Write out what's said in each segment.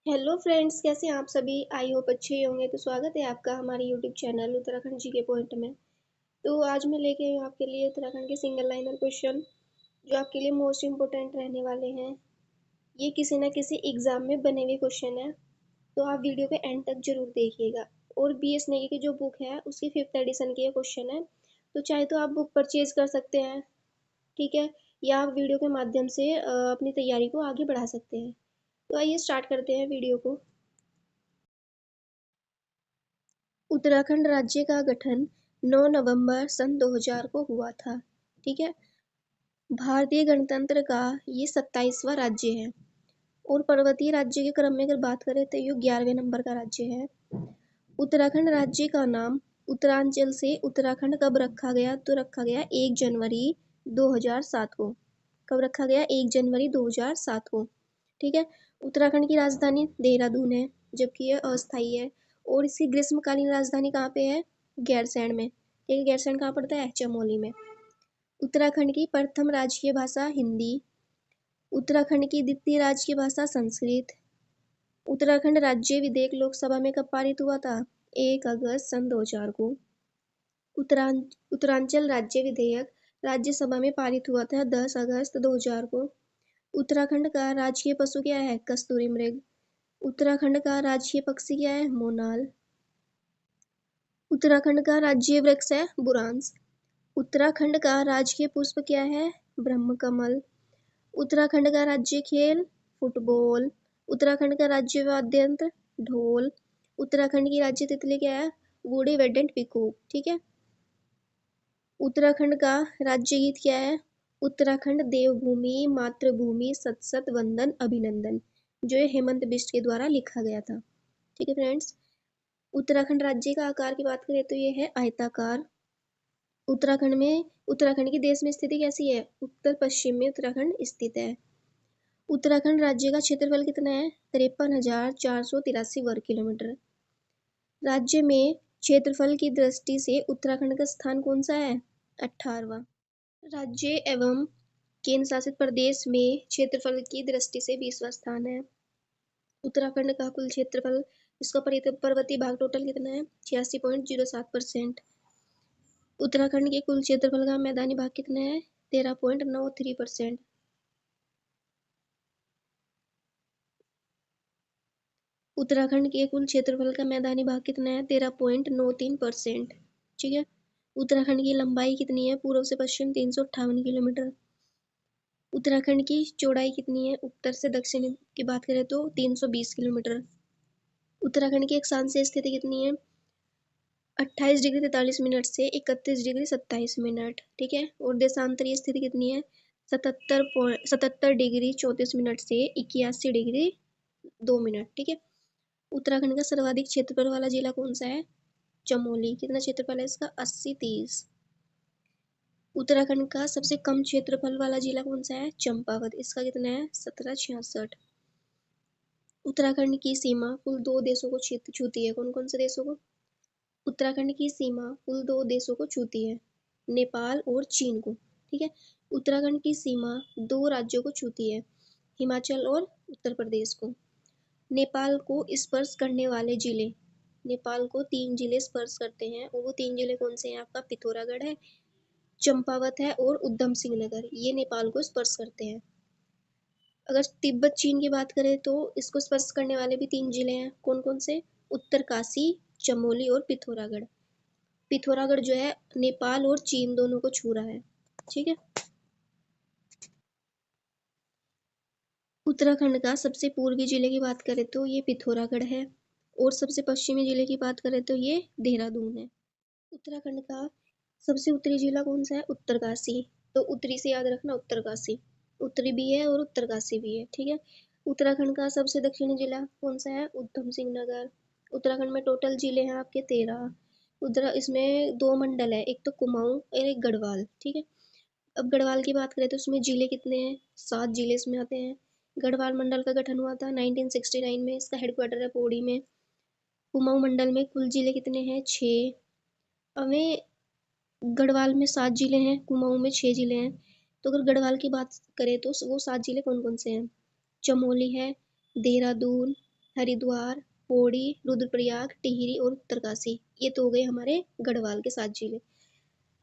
Hello friends, कैसे हैं आप सभी। आई होप अच्छे ही होंगे। तो स्वागत है आपका हमारे यूट्यूब चैनल उत्तराखंड जी के पॉइंट में। तो आज मैं लेके आई हूँ आपके लिए उत्तराखंड के सिंगल लाइनर क्वेश्चन, जो आपके लिए मोस्ट इम्पोर्टेंट रहने वाले हैं। ये किसी न किसी एग्ज़ाम में बने हुए क्वेश्चन है, तो आप वीडियो के एंड तक जरूर देखिएगा। और BS नेगी की जो बुक है उसकी 5th एडिशन की ये क्वेश्चन है, तो चाहे तो आप बुक परचेज कर सकते हैं, ठीक है, या आप वीडियो के माध्यम से अपनी तैयारी को आगे बढ़ा सकते हैं। तो आइए स्टार्ट करते हैं वीडियो को। उत्तराखंड राज्य का गठन 9 नवंबर सन 2000 को हुआ था। ठीक है। भारतीय गणतंत्र का ये 27वां राज्य है। और पर्वतीय राज्य के क्रम में अगर बात करें तो ये 11वें नंबर का राज्य है। उत्तराखंड राज्य का नाम उत्तरांचल से उत्तराखंड कब रखा गया, तो रखा गया 1 जनवरी 2007 को। कब रखा गया? 1 जनवरी 2007 को। ठीक है। उत्तराखंड की राजधानी देहरादून है, जबकि यह अस्थायी है। और इसकी ग्रीष्मकालीन राजधानी कहाँ पे है? गैरसैंण में। ठीक है, गैरसैंण कहाँ पड़ता है? चमोली में। उत्तराखंड की प्रथम राजकीय भाषा हिंदी। उत्तराखंड की द्वितीय राजकीय भाषा संस्कृत। उत्तराखंड राज्य विधेयक लोकसभा में कब पारित हुआ था? 1 अगस्त सन 2000 को। उत्तरांचल राज्य विधेयक राज्यसभा में पारित हुआ था 10 अगस्त 2000 को। उत्तराखंड का राजकीय पशु क्या है? कस्तूरी मृग। उत्तराखंड का राजकीय पक्षी क्या है? मोनाल। उत्तराखंड का राज्य वृक्ष है बुरांस। उत्तराखंड का राजकीय पुष्प क्या है? ब्रह्मकमल। उत्तराखंड का राज्य खेल फुटबॉल। उत्तराखंड का राज्य वाद्य यंत्र ढोल। उत्तराखंड की राज्य तितली क्या है? वुडी वेडेंट पिकू। ठीक है। उत्तराखंड का राज्य गीत क्या है? उत्तराखंड देवभूमि मातृभूमि सत सत वंदन अभिनंदन, जो हेमंत बिष्ट के द्वारा लिखा गया था। ठीक है फ्रेंड्स। उत्तराखंड राज्य का आकार की बात करें तो ये है आयताकार। उत्तराखंड की देश में स्थिति कैसी है? उत्तर पश्चिम में उत्तराखंड स्थित है। उत्तराखंड राज्य का क्षेत्रफल कितना है? 53,483 वर्ग किलोमीटर। राज्य में क्षेत्रफल की दृष्टि से उत्तराखंड का स्थान कौन सा है? 18वां। राज्य एवं केंद्र शासित प्रदेश में क्षेत्रफल की दृष्टि से 20वां स्थान है। उत्तराखंड का कुल क्षेत्रफल, इसका पर्वतीय भाग टोटल कितना है? 86.07%। उत्तराखंड के कुल क्षेत्रफल का मैदानी भाग कितना है? 13.93%। उत्तराखंड के कुल क्षेत्रफल का मैदानी भाग कितना है? 13.93%। ठीक है। उत्तराखंड की लंबाई कितनी है? पूर्व से पश्चिम 358 किलोमीटर। उत्तराखंड की चौड़ाई कितनी है? उत्तर से दक्षिण की बात करें तो 320 किलोमीटर। उत्तराखंड की अक्षांशीय स्थिति कितनी है? 28 डिग्री 43 मिनट से 31 डिग्री 27 मिनट। ठीक है। और देशांतरीय स्थिति कितनी है? 77 डिग्री 34 मिनट से 81 डिग्री 2 मिनट। ठीक है। उत्तराखंड का सर्वाधिक क्षेत्रफल वाला जिला कौन सा है? चमोली। कितना क्षेत्रफल है इसका? 80-30। उत्तराखंड का सबसे कम क्षेत्रफल वाला जिला कौन सा है? चंपावत। इसका कितना है? 1766। उत्तराखंड की सीमा कुल 2 देशों को छूती है। कौन कौन से देशों को? उत्तराखंड की सीमा कुल 2 देशों को छूती है, नेपाल और चीन को। ठीक है। उत्तराखंड की सीमा 2 राज्यों को छूती है, हिमाचल और उत्तर प्रदेश को। नेपाल को स्पर्श करने वाले जिले, नेपाल को 3 जिले स्पर्श करते हैं, और वो 3 जिले कौन से हैं? आपका पिथौरागढ़ है, चंपावत है और उधम सिंह नगर। ये नेपाल को स्पर्श करते हैं। अगर तिब्बत चीन की बात करें तो इसको स्पर्श करने वाले भी 3 जिले हैं। कौन कौन से? उत्तरकाशी, चमोली और पिथौरागढ़। पिथौरागढ़ जो है नेपाल और चीन दोनों को छू रहा है। ठीक है। उत्तराखंड का सबसे पूर्वी जिले की बात करें तो ये पिथौरागढ़ है, और सबसे पश्चिमी जिले की बात करें तो ये देहरादून है। उत्तराखंड का सबसे उत्तरी जिला कौन सा है? उत्तरकाशी। तो उत्तरी से याद रखना, उत्तरकाशी। उत्तरी भी है और उत्तरकाशी भी है। ठीक है। उत्तराखंड का सबसे दक्षिणी जिला कौन सा है? उधम सिंह नगर। उत्तराखंड में टोटल जिले हैं आपके 13। इसमें 2 मंडल है, एक तो कुमाऊं और एक गढ़वाल। ठीक है। अब गढ़वाल की बात करें तो उसमें जिले कितने हैं? 7 जिले इसमें आते हैं। गढ़वाल मंडल का गठन हुआ था 1969 में। इसका हेडक्वार्टर है पौड़ी में। कुमाऊं मंडल में कुल जिले कितने हैं? 6। हमें गढ़वाल में 7 जिले हैं, कुमाऊं में 6 जिले हैं। तो अगर गढ़वाल की बात करें तो वो 7 जिले कौन कौन से हैं? चमोली है, देहरादून हरिद्वार, पौड़ी, रुद्रप्रयाग, टिहरी और उत्तरकाशी। ये तो हो गए हमारे गढ़वाल के 7 जिले।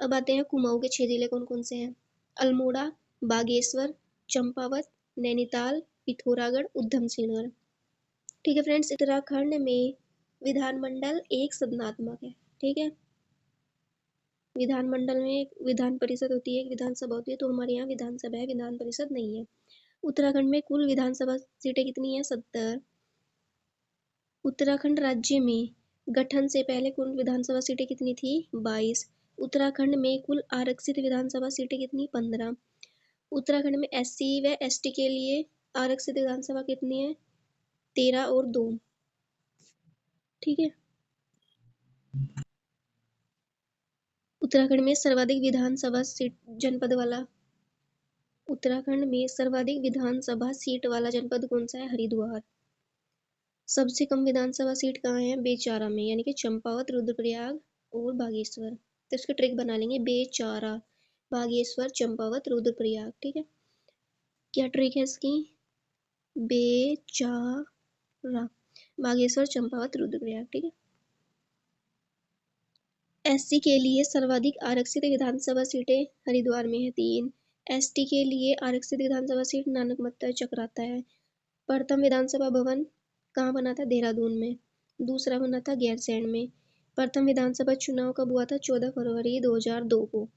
अब आते हैं कुमाऊं के 6 जिले कौन कौन से हैं। अल्मोड़ा, बागेश्वर, चंपावत, नैनीताल, पिथौरागढ़, उधम सिंह नगर। ठीक है फ्रेंड्स, उत्तराखंड में विधानमंडल एक सदनात्मक है। ठीक है, विधानमंडल में एक विधान परिषद होती है, एक विधानसभा होती है, तो हमारे यहाँ विधानसभा है, विधान परिषद नहीं है। उत्तराखंड में कुल विधानसभा सीटें कितनी है? 70। उत्तराखंड राज्य में गठन से पहले कुल विधानसभा सीटें कितनी थी? 22। उत्तराखंड में कुल आरक्षित विधानसभा सीटें कितनी? 15। उत्तराखंड में SC व ST के लिए आरक्षित विधानसभा कितनी है? 13 और 2। ठीक है, उत्तराखंड में सर्वाधिक विधानसभा सीट जनपद वाला उत्तराखंड में सर्वाधिक विधानसभा सीट वाला जनपद कौन सा है? हरिद्वार। सबसे कम विधानसभा सीट कहाँ है? बेचारा में, यानी कि चंपावत, रुद्रप्रयाग और बागेश्वर। तो इसके ट्रिक बना लेंगे, बेचारा, बागेश्वर, चंपावत, रुद्रप्रयाग। ठीक है, क्या ट्रिक है इसकी? बेचारा, बागेश्वर, चंपावत, रुद्रप्रयाग। ठीक है, SC के लिए सर्वाधिक आरक्षित विधानसभा सीटें हरिद्वार में है 3। ST के लिए आरक्षित विधानसभा सीट नानकमत्ता चक्राता है। प्रथम विधानसभा भवन कहाँ बना था? देहरादून में। दूसरा बना था गैरसैंण में। प्रथम विधानसभा चुनाव कब हुआ था? 14 फरवरी 2002 को।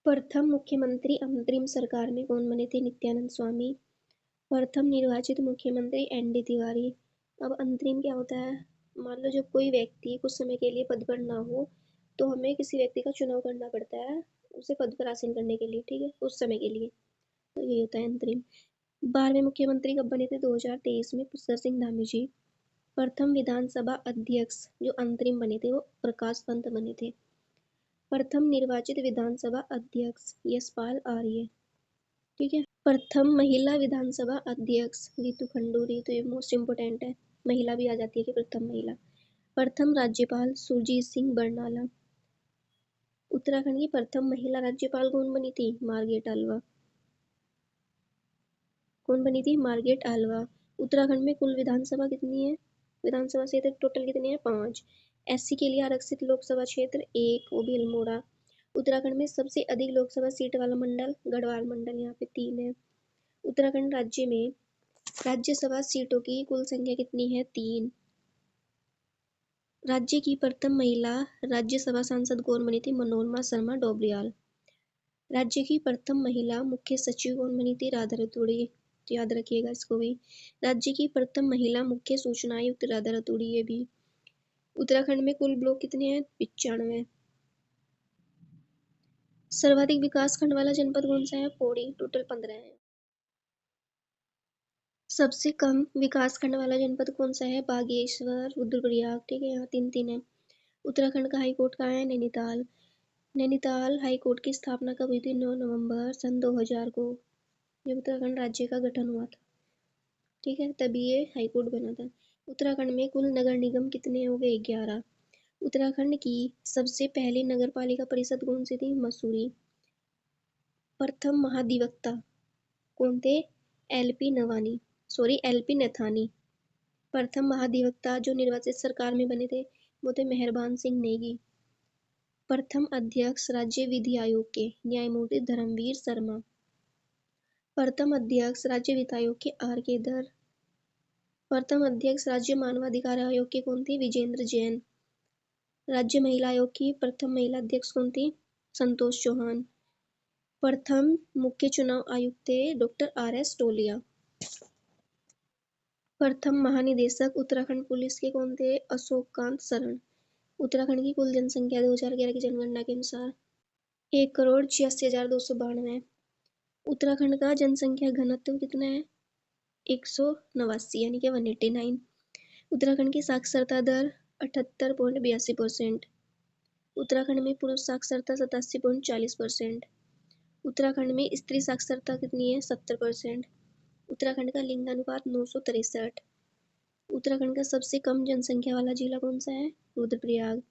प्रथम मुख्यमंत्री अंतरिम सरकार में कौन बने थे? नित्यानंद स्वामी। प्रथम निर्वाचित मुख्यमंत्री ND तिवारी। अब अंतरिम क्या होता है? मान लो जब कोई व्यक्ति कुछ समय के लिए पद पर ना हो तो हमें किसी व्यक्ति का चुनाव करना पड़ता है उसे पद पर आसीन करने के लिए। ठीक है, उस समय के लिए, तो यही होता है अंतरिम। 12वें मुख्यमंत्री कब बने थे? 2023 में पुष्कर सिंह धामी जी। प्रथम विधानसभा अध्यक्ष जो अंतरिम बने थे वो प्रकाश पंत बने थे। प्रथम निर्वाचित विधानसभा अध्यक्ष यशपाल आर्य। ठीक है, प्रथम महिला विधानसभा अध्यक्ष रीतू खंडूरी। तो ये मोस्ट इम्पोर्टेंट है, महिला भी आ जाती है कि प्रथम महिला। प्रथम राज्यपाल सुरजीत सिंह बरनाला। उत्तराखंड की प्रथम महिला राज्यपाल कौन बनी थी? Margaret Alva. कौन बनी थी? Margaret Alva. उत्तराखंड में कुल विधानसभा कितनी है? विधानसभा क्षेत्र टोटल कितने हैं? 5। SC के लिए आरक्षित लोकसभा क्षेत्र 1, वो भी अल्मोड़ा। उत्तराखंड में सबसे अधिक लोकसभा सीट वाला मंडल गढ़वाल मंडल, यहाँ पे 3 है। उत्तराखंड राज्य में राज्यसभा सीटों की कुल संख्या कितनी है? 3। राज्य की प्रथम महिला राज्यसभा सांसद कौन बनी थी? मनोरमा शर्मा डोबरियाल। राज्य की प्रथम महिला मुख्य सचिव कौन बनी थी? राधा रतूड़ी। तो याद रखिएगा इसको भी। राज्य की प्रथम महिला मुख्य सूचना आयुक्त राधा रतूड़ी, ये भी। उत्तराखंड में कुल ब्लॉक कितने हैं? 95। सर्वाधिक विकास खंड वाला जनपद कौन सा है? पौड़ी, टोटल 15 है। सबसे कम विकास खंड वाला जनपद कौन सा है? बागेश्वर, रुद्रप्रयाग। ठीक है, यहाँ 3-3 है। उत्तराखंड का हाई कोर्ट कहाँ है? नैनीताल। नैनीताल हाई कोर्ट की स्थापना कब हुई थी? 9 नवंबर सन 2000 को, जब उत्तराखंड राज्य का गठन हुआ था। ठीक है, तभी ये हाई कोर्ट बना था। उत्तराखंड में कुल नगर निगम कितने हो गए? 11। उत्तराखंड की सबसे पहली नगर पालिका परिषद कौन सी थी? मसूरी। प्रथम महाधिवक्ता कौन थे? LP नथानी। प्रथम महाधिवक्ता जो निर्वाचित सरकार में बने थे वो थे मेहरबान सिंह नेगी। प्रथम अध्यक्ष राज्य विधि आयोग के न्यायमूर्ति धर्मवीर शर्मा। प्रथम अध्यक्ष राज्य वित्त आयोग के RK धर। प्रथम अध्यक्ष राज्य मानवाधिकार आयोग के कौन थे? विजेंद्र जैन। राज्य महिला आयोग की प्रथम महिला अध्यक्ष कौन थी? संतोष चौहान। प्रथम मुख्य चुनाव आयुक्त थे डॉक्टर RS टोलिया। प्रथम महानिदेशक उत्तराखंड पुलिस के कौन थे? अशोक कांत शरण। उत्तराखंड की कुल जनसंख्या 2011 की जनगणना के अनुसार 1,86,292। उत्तराखंड का जनसंख्या घनत्व कितना है? 189, यानी कि 189। उत्तराखंड की साक्षरता दर 78.82%। उत्तराखंड में पुरुष साक्षरता 87.40%। उत्तराखंड में स्त्री साक्षरता कितनी है? 70%। उत्तराखंड का लिंगानुपात 963। उत्तराखंड का सबसे कम जनसंख्या वाला जिला कौन सा है? रुद्रप्रयाग।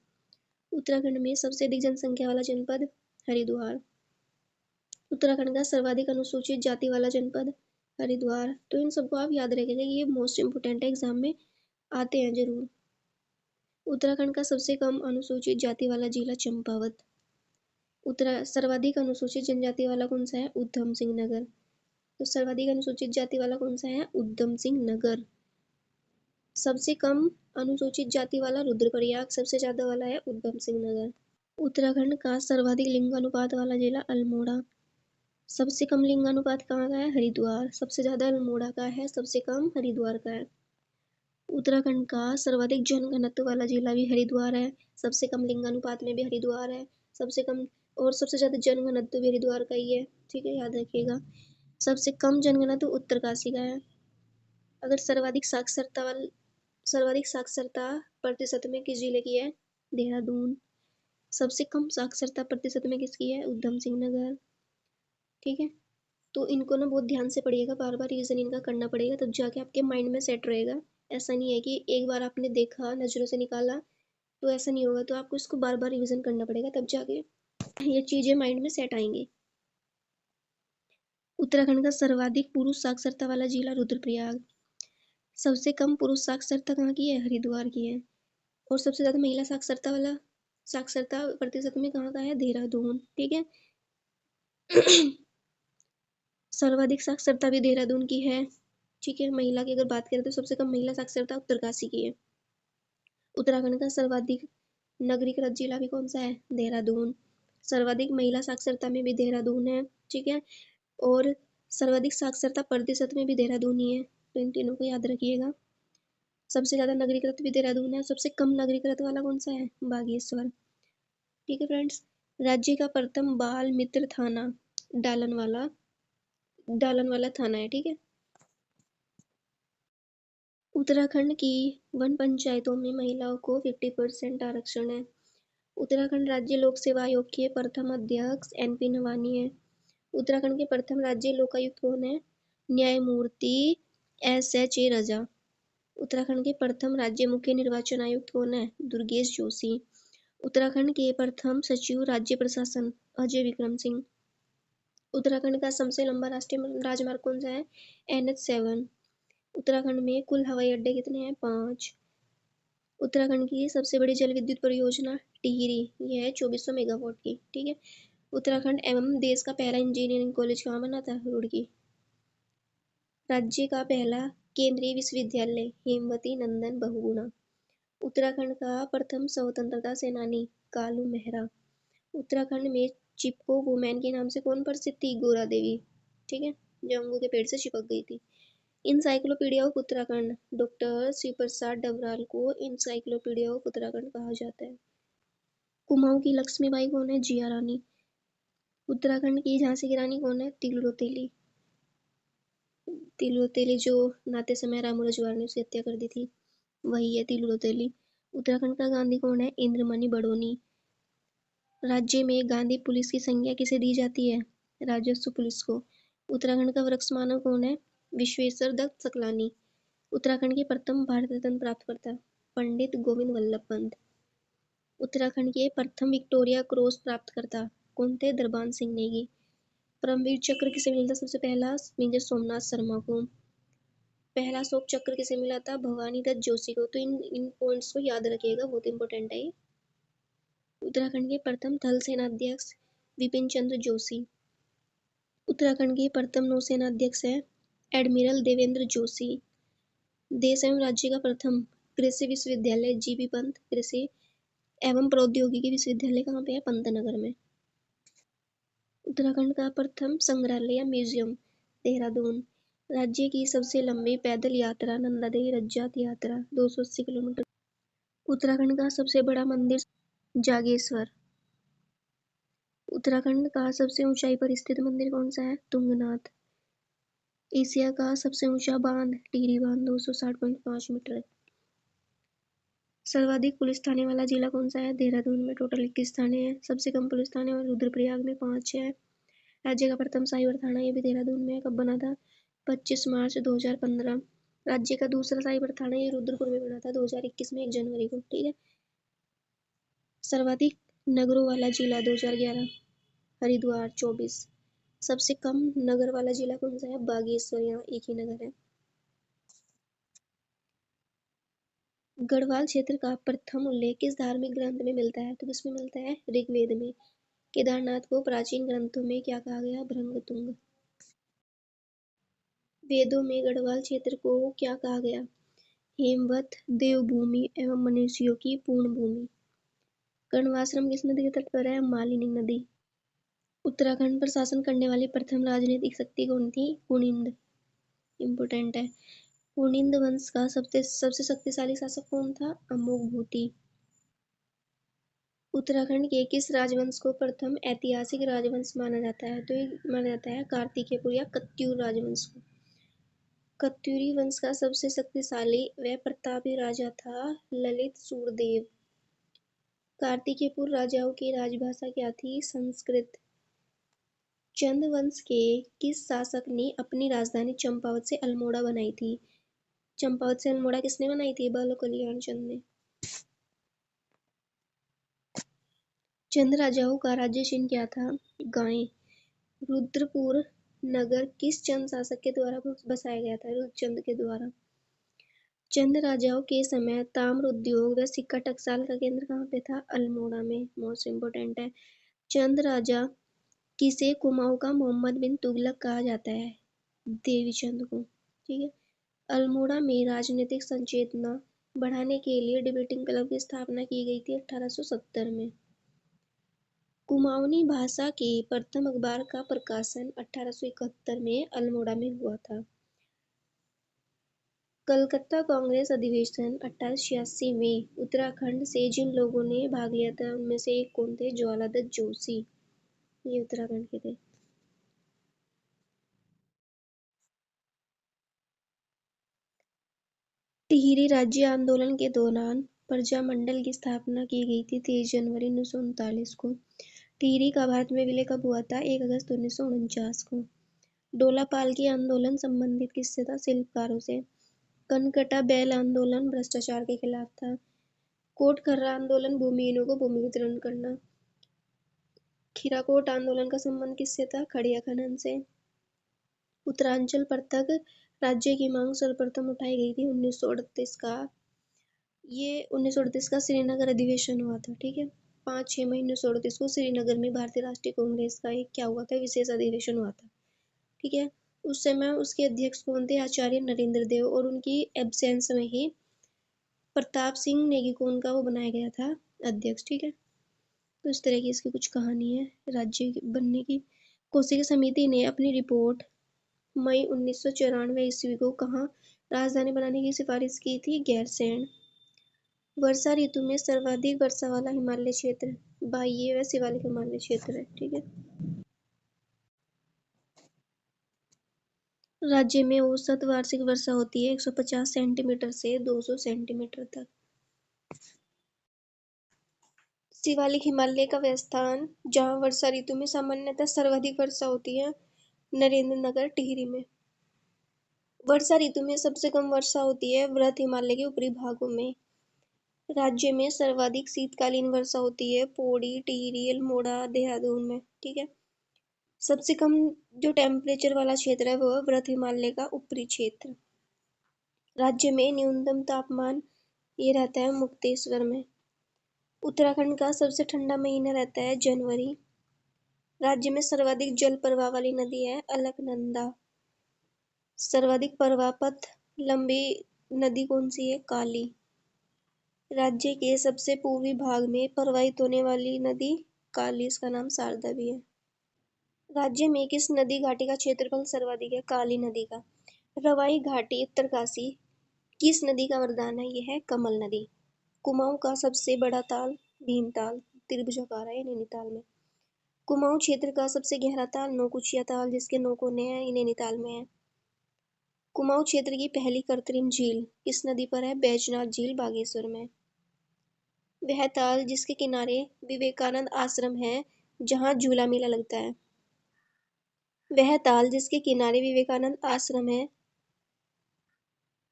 उत्तराखंड में सबसे अधिक जनसंख्या वाला जनपद? हरिद्वार। उत्तराखंड का सर्वाधिक अनुसूचित जाति वाला जनपद? हरिद्वार। तो इन सबको आप याद रखिएगा, ये मोस्ट इंपोर्टेंट है, एग्जाम में आते हैं जरूर। उत्तराखंड का सबसे कम अनुसूचित जाति वाला जिला चंपावत। सर्वाधिक अनुसूचित जनजाति वाला कौन सा है? उधम सिंह नगर। तो सर्वाधिक अनुसूचित जाति वाला कौन सा है? उधम सिंह नगर। सबसे कम अनुसूचित जाति वाला रुद्रप्रयाग, सबसे ज्यादा वाला है उधम सिंह नगर। उत्तराखंड का सर्वाधिक लिंगानुपात वाला जिला अल्मोड़ा। सबसे कम लिंगानुपात कहाँ का है? हरिद्वार। सबसे ज्यादा अल्मोड़ा का है, सबसे कम हरिद्वार का है। उत्तराखंड का सर्वाधिक जनघनत्व वाला जिला भी हरिद्वार है, सबसे कम लिंगानुपात में भी हरिद्वार है, सबसे कम और सबसे ज्यादा जनघनत्व भी हरिद्वार का ही है। ठीक है, याद रखिएगा। सबसे कम जनघनत्व उत्तरकाशी का है। अगर सर्वाधिक साक्षरता प्रतिशत में किस जिले की है? देहरादून। सबसे कम साक्षरता प्रतिशत में किसकी है? उधम सिंह नगर। ठीक है, तो इनको ना बहुत ध्यान से पढ़िएगा, बार बार रिविजन इनका करना पड़ेगा, तब जाके आपके माइंड में सेट रहेगा। ऐसा नहीं है कि एक बार आपने देखा, नजरों से निकाला, तो ऐसा नहीं होगा। तो आपको इसको बार बार रिविजन करना पड़ेगा, तब जाके ये चीजें माइंड में सेट आएंगी। उत्तराखंड का सर्वाधिक पुरुष साक्षरता वाला जिला रुद्रप्रयाग। सबसे कम पुरुष साक्षरता कहाँ की है? हरिद्वार की है। और सबसे ज्यादा महिला साक्षरता वाला, साक्षरता प्रतिशत में कहाँ का है? देहरादून। ठीक है। सर्वाधिक साक्षरता भी देहरादून की है। ठीक है, महिला की अगर बात करें तो सबसे कम महिला साक्षरता उत्तरकाशी की है। उत्तराखंड का सर्वाधिक नगरीकृत जिला भी कौन सा है? देहरादून। सर्वाधिक महिला साक्षरता में भी देहरादून है। ठीक है, और सर्वाधिक साक्षरता प्रतिशत में भी देहरादून ही है, तो इन तीनों को याद रखिएगा। सबसे ज्यादा नगरीकृत भी देहरादून है, सबसे कम नगरीकृत वाला कौन सा है? बागेश्वर। ठीक है फ्रेंड्स, राज्य का प्रथम बाल मित्र थाना डालन वाला थाना है। ठीक है। उत्तराखंड की वन पंचायतों में महिलाओं को 50% आरक्षण है। उत्तराखंड राज्य लोक सेवा आयोग के प्रथम अध्यक्ष एनपी नवानी है। उत्तराखंड के प्रथम राज्य लोकायुक्त कौन है? न्यायमूर्ति एस ए रजा। उत्तराखंड के प्रथम राज्य मुख्य निर्वाचन आयुक्त कौन है? दुर्गेश जोशी। उत्तराखंड के प्रथम सचिव राज्य प्रशासन अजय विक्रम सिंह। उत्तराखंड का सबसे लंबा राष्ट्रीय राजमार्ग कौन सा है? NH7। उत्तराखंड में कुल हवाई अड्डे कितने हैं? 5। उत्तराखंड की सबसे बड़ी जल विद्युत परियोजना टिहरी, यह है 2400 मेगावाट की। ठीक है। उत्तराखंड एवं देश का पहला इंजीनियरिंग कॉलेज कहाँ बना था? रुड़की। राज्य का पहला केंद्रीय विश्वविद्यालय हेमवती नंदन बहुगुणा। उत्तराखंड का प्रथम स्वतंत्रता सेनानी कालू मेहरा। उत्तराखंड में चिपको वुमेन के नाम से कौन प्रसिद्ध थी? गोरा देवी। ठीक है, जो अंगू के पेड़ से चिपक गई थी। Encyclopedia of Uttarakhand doctor Shiv Prasad Dabral को इंसाइक्लोपीडिया ऑफ उत्तराखंड कहा जाता है। कुमाऊं की लक्ष्मीबाई कौन है? जिया रानी। उत्तराखंड की झांसी की रानी कौन है? तिलरो तेली। तिलरो तेली जो नाते समय रामू रजवाड़ ने उसकी हत्या कर दी थी, वही है तिलरो तेली। उत्तराखंड का गांधी कौन है? इंद्रमणि बडोनी। राज्य में गांधी पुलिस की संज्ञा किसे दी जाती है? राजस्व पुलिस को। उत्तराखंड का वृक्ष मानव कौन है? विश्वेश्वर दत्त सकलानी। उत्तराखंड के प्रथम भारत रत्न प्राप्तकर्ता पंडित गोविंद वल्लभ पंत। उत्तराखंड के प्रथम विक्टोरिया क्रॉस प्राप्तकर्ता कौन थे? दरबान सिंह नेगी। परमवीर चक्र किसे मिला था सबसे पहला? मेजर सोमनाथ शर्मा को। पहला अशोक चक्र किसे मिला था? भवानी दत्त जोशी को। तो इन पॉइंट्स को याद रखिएगा, बहुत इंपॉर्टेंट है ये। उत्तराखंड के प्रथम थल सेनाध्यक्ष विपिन चंद्र जोशी। उत्तराखंड के प्रथम नौसेना अध्यक्ष है एडमिरल देवेंद्र जोशी। देश एवं राज्य का प्रथम कृषि विश्वविद्यालय जीबी पंत कृषि एवं प्रौद्योगिकी विश्वविद्यालय कहाँ पे है? पंतनगर में। उत्तराखंड का प्रथम संग्रहालय या म्यूजियम देहरादून। राज्य की सबसे लंबी पैदल यात्रा नंदा देवी रज्जात यात्रा 280 किलोमीटर। उत्तराखंड का सबसे बड़ा मंदिर जागेश्वर। उत्तराखंड का सबसे ऊंचाई पर स्थित मंदिर कौन सा है? तुंगनाथ। एशिया का सबसे ऊंचा बांध टिहरी बांध 260.5 मीटर। सर्वाधिक पुलिस थाने वाला जिला कौन सा है? देहरादून में टोटल 21 थाने हैं, सबसे कम पुलिस थाने और रुद्रप्रयाग में 5 है। राज्य का प्रथम साइबर थाना ये भी देहरादून में है, कब बना था? 25 मार्च 2015। राज्य का दूसरा साइबर थाना ये रुद्रपुर में बना था 2021 में 1 जनवरी को। ठीक है। सर्वाधिक नगरों वाला जिला 2011 हरिद्वार 24। सबसे कम नगर वाला जिला कौन सा है? बागेश्वर, यहाँ एक ही नगर है। गढ़वाल क्षेत्र का प्रथम उल्लेख किस धार्मिक ग्रंथ में मिलता है? तो किसमें मिलता है? ऋग्वेद में। केदारनाथ को प्राचीन ग्रंथों में क्या कहा गया? भृंगतुंग। वेदों में गढ़वाल क्षेत्र को क्या कहा गया? हेमवत, देवभूमि एवं मनुष्यों की पूर्ण भूमि। कर्णवाश्रम किस नदी के तट पर है? मालिनी नदी। उत्तराखंड पर शासन करने वाली प्रथम राजनीतिक शक्ति कौन थी? कुनिंद। इम्पोर्टेंट है। कुनिंद वंश का सबसे सबसे शक्तिशाली शासक कौन था? अमोघभूति। उत्तराखंड के किस राजवंश को प्रथम ऐतिहासिक राजवंश माना जाता है? तो ये माना जाता है कार्तिकेयपुर या कत्यूर राजवंश को। कत्यूरी वंश का सबसे शक्तिशाली व प्रतापी राजा था ललित सूर्यदेव। कार्तिकेयपुर राजाओं की राजभाषा क्या थी? संस्कृत। चंद वंश के किस शासक ने अपनी राजधानी चंपावत से अल्मोड़ा बनाई थी? चंपावत से अल्मोड़ा किसने बनाई थी? बाल कल्याण चंद ने। चंद राजाओं का राज्य चिन्ह क्या था? गाय। रुद्रपुर नगर किस चंद शासक के द्वारा बसाया गया था? रुद्रचंद के द्वारा। चंद राजाओं के समय ताम्र उद्योग व सिक्का टकसाल का केंद्र कहाँ पे था? अल्मोड़ा में। मोस्ट इम्पोर्टेंट है। चंद राजा किसे कुमाऊं का मोहम्मद बिन तुगलक कहा जाता है? देवीचंद को। ठीक है। अल्मोड़ा में राजनीतिक संचेतना बढ़ाने के लिए डिबेटिंग क्लब की स्थापना की गई थी 1870 में। कुमाऊनी भाषा के प्रथम अखबार का प्रकाशन 1871 में अल्मोड़ा में हुआ था। कलकत्ता कांग्रेस अधिवेशन 1886 में उत्तराखंड से जिन लोगों ने भाग लिया था उनमें से एक कौन थे? ज्वालादत्त जोशी। ये उत्तराखंड के थे। टिहरी राज्य आंदोलन के दौरान प्रजामंडल की स्थापना की गई थी 23 जनवरी 1939 को। टिहरी का भारत में विलय कब हुआ था? 1 अगस्त 1949 को। डोला पालकी आंदोलन संबंधित किससे था? शिल्पकारों से। कनकटा बैल आंदोलन भ्रष्टाचार के खिलाफ था। कोटखर्रा आंदोलन भूमिहीनों को भूमि वितरण करना। खीराकोट आंदोलन का संबंध किससे था? खड़िया खनन से। उत्तरांचल पृथक राज्य की मांग सर्वप्रथम उठाई गई थी 1938 का। ये 1938 का श्रीनगर अधिवेशन हुआ था। ठीक है। 5-6 मई 1938 को श्रीनगर में भारतीय राष्ट्रीय कांग्रेस का एक क्या हुआ था? विशेष अधिवेशन हुआ था। ठीक है। उस समय उसके अध्यक्ष कौन थे? आचार्य नरेंद्र देव। और उनकी एब्सेंस में ही प्रताप सिंह नेगी को उनका वो बनाया गया था अध्यक्ष। ठीक है। तो इस तरह की इसकी कुछ कहानी है राज्य बनने की। कोसिका समिति ने अपनी रिपोर्ट मई 1994 ईस्वी को कहाँ राजधानी बनाने की सिफारिश की थी? गैरसैंण। वर्षा ऋतु में सर्वाधिक वर्षा वाला हिमालय क्षेत्र बाह्य व शिवालिक हिमालय क्षेत्र है। ठीक है। राज्य में औसत वार्षिक वर्षा होती है 150 सेंटीमीटर से 200 सेंटीमीटर तक। शिवालिक हिमालय का वह स्थान जहाँ वर्षा ऋतु में सामान्यतः सर्वाधिक वर्षा होती है नरेंद्र नगर टिहरी में। वर्षा ऋतु में सबसे कम वर्षा होती है वृहत हिमालय के ऊपरी भागों में। राज्य में सर्वाधिक शीतकालीन वर्षा होती है पौड़ी, टिहरी, अल्मोड़ा, देहरादून में। ठीक है। सबसे कम जो टेम्परेचर वाला क्षेत्र है वो है वृहत हिमालय का ऊपरी क्षेत्र। राज्य में न्यूनतम तापमान ये रहता है मुक्तेश्वर में। उत्तराखंड का सबसे ठंडा महीना रहता है जनवरी। राज्य में सर्वाधिक जल प्रवाह वाली नदी है अलकनंदा। सर्वाधिक प्रवाहपथ लंबी नदी कौन सी है? काली। राज्य के सबसे पूर्वी भाग में प्रवाहित होने वाली नदी काली, इसका नाम शारदा भी है। राज्य में किस नदी घाटी का क्षेत्रफल सर्वाधिक है? काली नदी का। रवाई घाटी उत्तरकाशी किस नदी का वरदान है? यह है कमल नदी। कुमाऊं का सबसे बड़ा ताल भीमताल त्रिभुजाकार है नैनीताल में। कुमाऊं क्षेत्र का सबसे गहरा ताल नौकुचिया ताल जिसके 9 कोने हैं नैनीताल में है। कुमाऊं क्षेत्र की पहली कृत्रिम झील किस नदी पर है? बैजनाथ झील बागेश्वर में। वह ताल जिसके किनारे विवेकानंद आश्रम है जहाँ झूला मेला लगता है। वह ताल जिसके किनारे विवेकानंद आश्रम है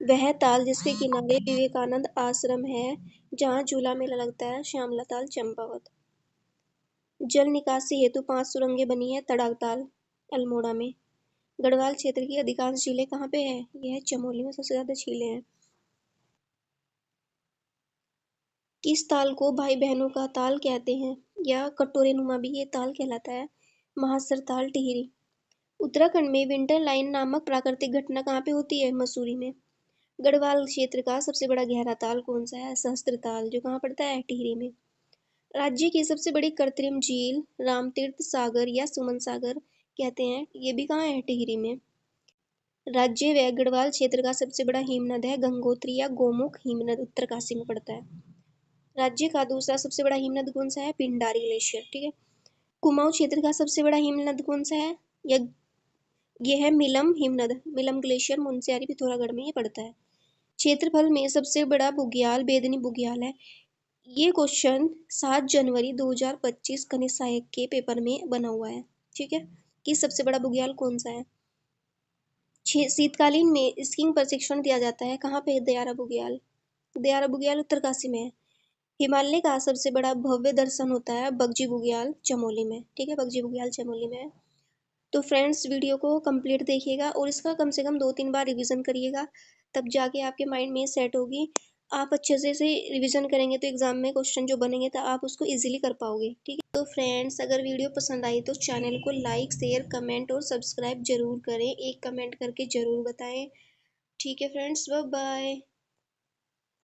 वह ताल जिसके किनारे विवेकानंद आश्रम है जहाँ झूला मेला लगता है श्यामला ताल चंपावत। जल निकासी हेतु 5 सुरंगें बनी है तड़ाक ताल अल्मोड़ा में। गढ़वाल क्षेत्र की अधिकांश झीलें कहाँ पे है? यह चमोली में सबसे ज्यादा झीलें हैं। किस ताल को भाई बहनों का ताल कहते हैं, या कटोरे नुमा भी ये ताल कहलाता है? महासर ताल, टिहरी। उत्तराखंड में विंटर लाइन नामक प्राकृतिक घटना कहाँ पे होती है? मसूरी में। गढ़वाल क्षेत्र का सबसे बड़ा गहरा ताल कौन सा है? सहस्त्र ताल, जो कहाँ पड़ता है? टिहरी में। राज्य की सबसे बड़ी कृत्रिम झील रामतीर्थ सागर या सुमन सागर कहते हैं, ये भी कहाँ है? टिहरी में। राज्य व गढ़वाल क्षेत्र का सबसे बड़ा हिमनद है गंगोत्री या गोमुख हिमनद, उत्तरकाशी में पड़ता है। राज्य का दूसरा सबसे बड़ा हिमनद कौन सा है? पिंडारी ग्लेशियर, ठीक है। कुमाऊं क्षेत्र का सबसे बड़ा हिमनद कौन सा है? ये है मिलम हिमनद, मिलम ग्लेशियर मुनस्यारी पिथौरागढ़ में ये पड़ता है। क्षेत्रफल में सबसे बड़ा बुग्याल बेदनी बुग्याल है। ये क्वेश्चन 7 जनवरी 2025 खनिज सहायक के पेपर में बना हुआ है, ठीक है, कि सबसे बड़ा बुग्याल कौन सा है। शीतकालीन में स्कीइंग प्रशिक्षण दिया जाता है कहाँ पे? दयारा बुग्याल। दयारा बुग्याल उत्तरकाशी में है। हिमालय का सबसे बड़ा भव्य दर्शन होता है बगजी बुग्याल, चमोली में, ठीक है, बगजी बुग्याल चमोली में है। तो फ्रेंड्स, वीडियो को कंप्लीट देखिएगा और इसका कम से कम 2-3 बार रिवीजन करिएगा, तब जाके आपके माइंड में सेट होगी। आप अच्छे से रिवीजन करेंगे तो एग्जाम में क्वेश्चन जो बनेंगे तो आप उसको इजीली कर पाओगे, ठीक है। तो फ्रेंड्स, अगर वीडियो पसंद आई तो चैनल को लाइक, शेयर, कमेंट और सब्सक्राइब जरूर करें। एक कमेंट करके जरूर बताएं। ठीक है फ्रेंड्स, बाय बाय।